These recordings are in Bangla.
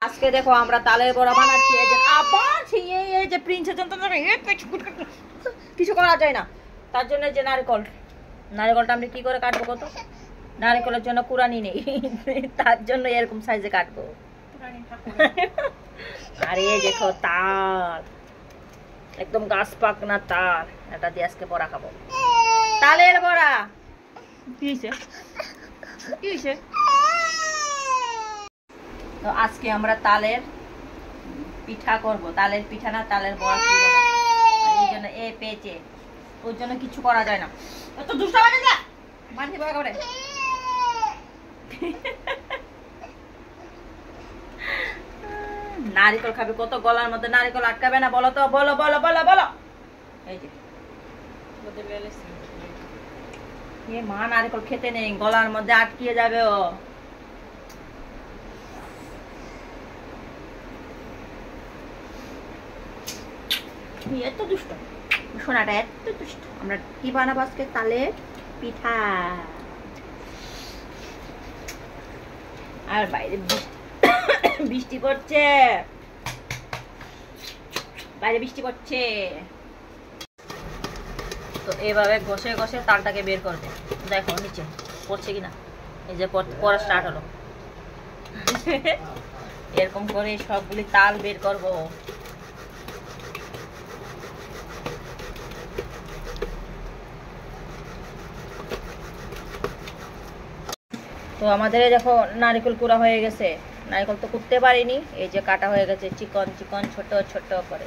আজকে দেখো আমরা তালের বড়া বানাচ্ছি। এই যে আবার এই যে প্রিন্সের জন্য কিছু করা যায় না, তার জন্য যে নারকেলটা আমরা কি করে কাটবো কত, নারকেলের জন্য কুড়ানি নেই, তার জন্য এরকম সাইজে কাটবো। আর এই দেখো তাল, একদম গাছ পাকনা তাল, এটা দিয়ে আজকে বড়া খাবো, তালের বড়া। কি হয়েছে কি হয়েছে? তো আজকে আমরা তালের পিঠা করব, তালের পিঠা না তালের বড়া কি বলে, এই জন্য এ পেঁচে ওর জন্য কিছু করা যায় না। এত দুষ্ট বাজে যা মানছি বড়া করে। নারিকেল খাবে কত, গলার মধ্যে নারিকেল আটকাবে না বলো তো, বলো বলো বলো বলো। এই যে এ মা নারিকেল খেতে নেই, গলার মধ্যে আটকিয়ে যাবে ও। এত দুষ্ট সোনাটা, এত দুষ্ট। আমরা কি বানাবো আজকে? তালের পিঠা। আর বাইরে বৃষ্টি পড়ছে, বাইরে বৃষ্টি পড়ছে। তো এইভাবে ঘষে ঘষে তালটাকে বের করবে। দেখো নিচে পড়ছে কিনা, এই যে পড়া স্টার্ট হলো। এরকম করে সবগুলি তাল বের করবো। তো আমাদের দেখো নারকেল কুড়া হয়ে গেছে, নারকেল তো কুটতে পারিনি, এই যে কাটা হয়ে গেছে চিকন চিকন ছোট ছোট করে।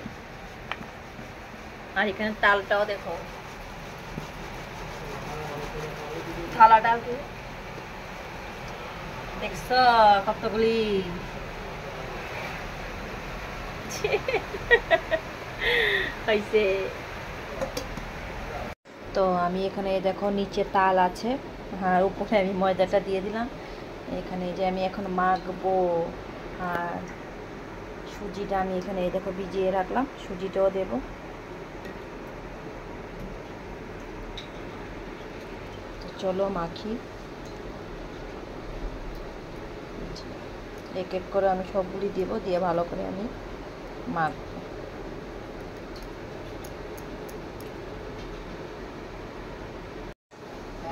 আর এখানে তালটাও দেখো, থালাটা দেখছো কতগুলি। হয়েছে। তো আমি এখানে দেখো নিচে তাল আছে, আর উপরে আমি ময়দাটা দিয়ে দিলাম। এখানে যে আমি এখন মাখবো, আর সুজিটা আমি এখানে দেখো ভিজিয়ে রাখলাম, সুজিটাও দেব। তো চলো মাখি। এক এক করে আমি সবগুলি দেব, দিয়ে ভালো করে আমি মাখবো।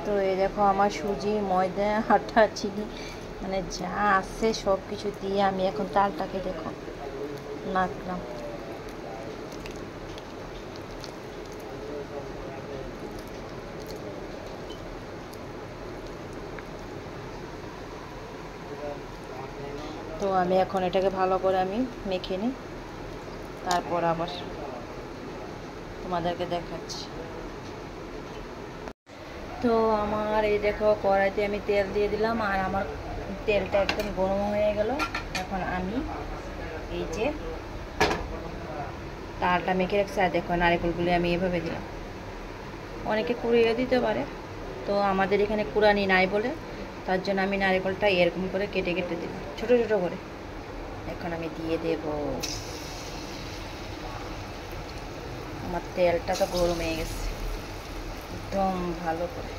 তো এই দেখো আমার সুজি, ময়দা, আটা, চিনি, মানে যা আছে সব কিছু দিয়ে আমি এখন তালটাকে দেখো মাখলাম। তো আমি এখন এটাকে ভালো করে আমি মেখে নিই, তারপর আবার তোমাদেরকে দেখাচ্ছি। তো আমার এই দেখো কড়াইতে আমি তেল দিয়ে দিলাম, আর আমার তেলটা একদম গরম হয়ে গেল। এখন আমি এই যে তালটা মেখে রাখছি, আর দেখো নারকেলগুলি আমি এভাবে দিলাম। অনেকে কুড়িয়ে দিতে পারে, তো আমাদের এখানে কুড়ানি নাই বলে তার জন্য আমি নারকেলটা এরকম করে কেটে কেটে দিলাম ছোট ছোট করে। এখন আমি দিয়ে দেব। আমার তেলটা তো গরম হয়ে গেছে একদম ভালো করে।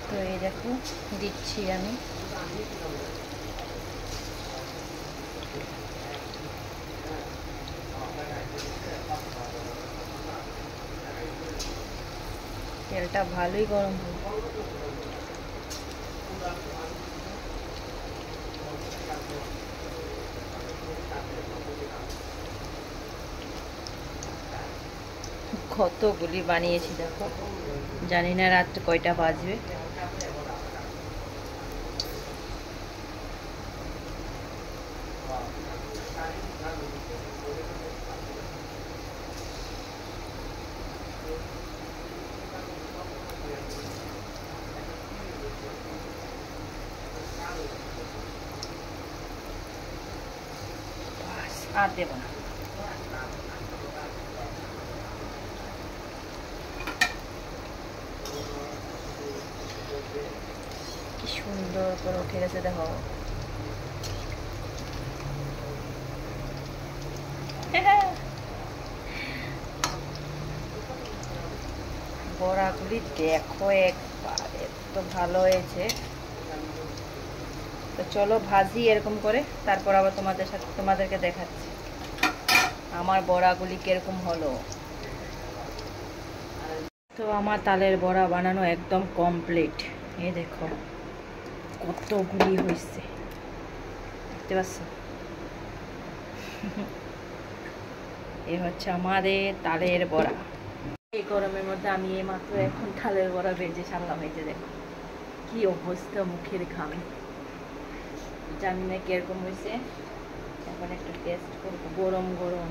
তো এই দেখো দিচ্ছি আমি। তেলটা ভালোই গরম হবে। কতগুলি বানিয়েছি দেখো, জানি না রাত কয়টা বাজবে। আর দেব না। কি সুন্দর করে উঠে গেছে দেখো। বড়াগুলি দেখো একবার, এত ভালো হয়েছে। তো চলো ভাজি এরকম করে, তারপর আবার তোমাদেরকে দেখাচ্ছি আমার বড়াগুলি কিরকম হলো। তো আমার তালের বড়া বানানো একদম কমপ্লিট। এই দেখো কতগুলি হয়েছে, দেখতে পাচ্ছ? এই হচ্ছে আমাদের তালের বড়া। এই গরমের মধ্যে আমি এইমাত্র এখন তালের বড়া ভেজে সারলাম। হয়েছে দেখো কি অবস্থা, মুখের ঘামে। জানি না কিরকম হয়েছে, এখন একটু টেস্ট করবো। গরম গরম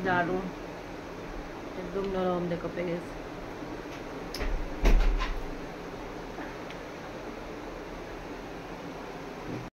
দারুণ, একদম নরম দেখো পেয়ে গেছে।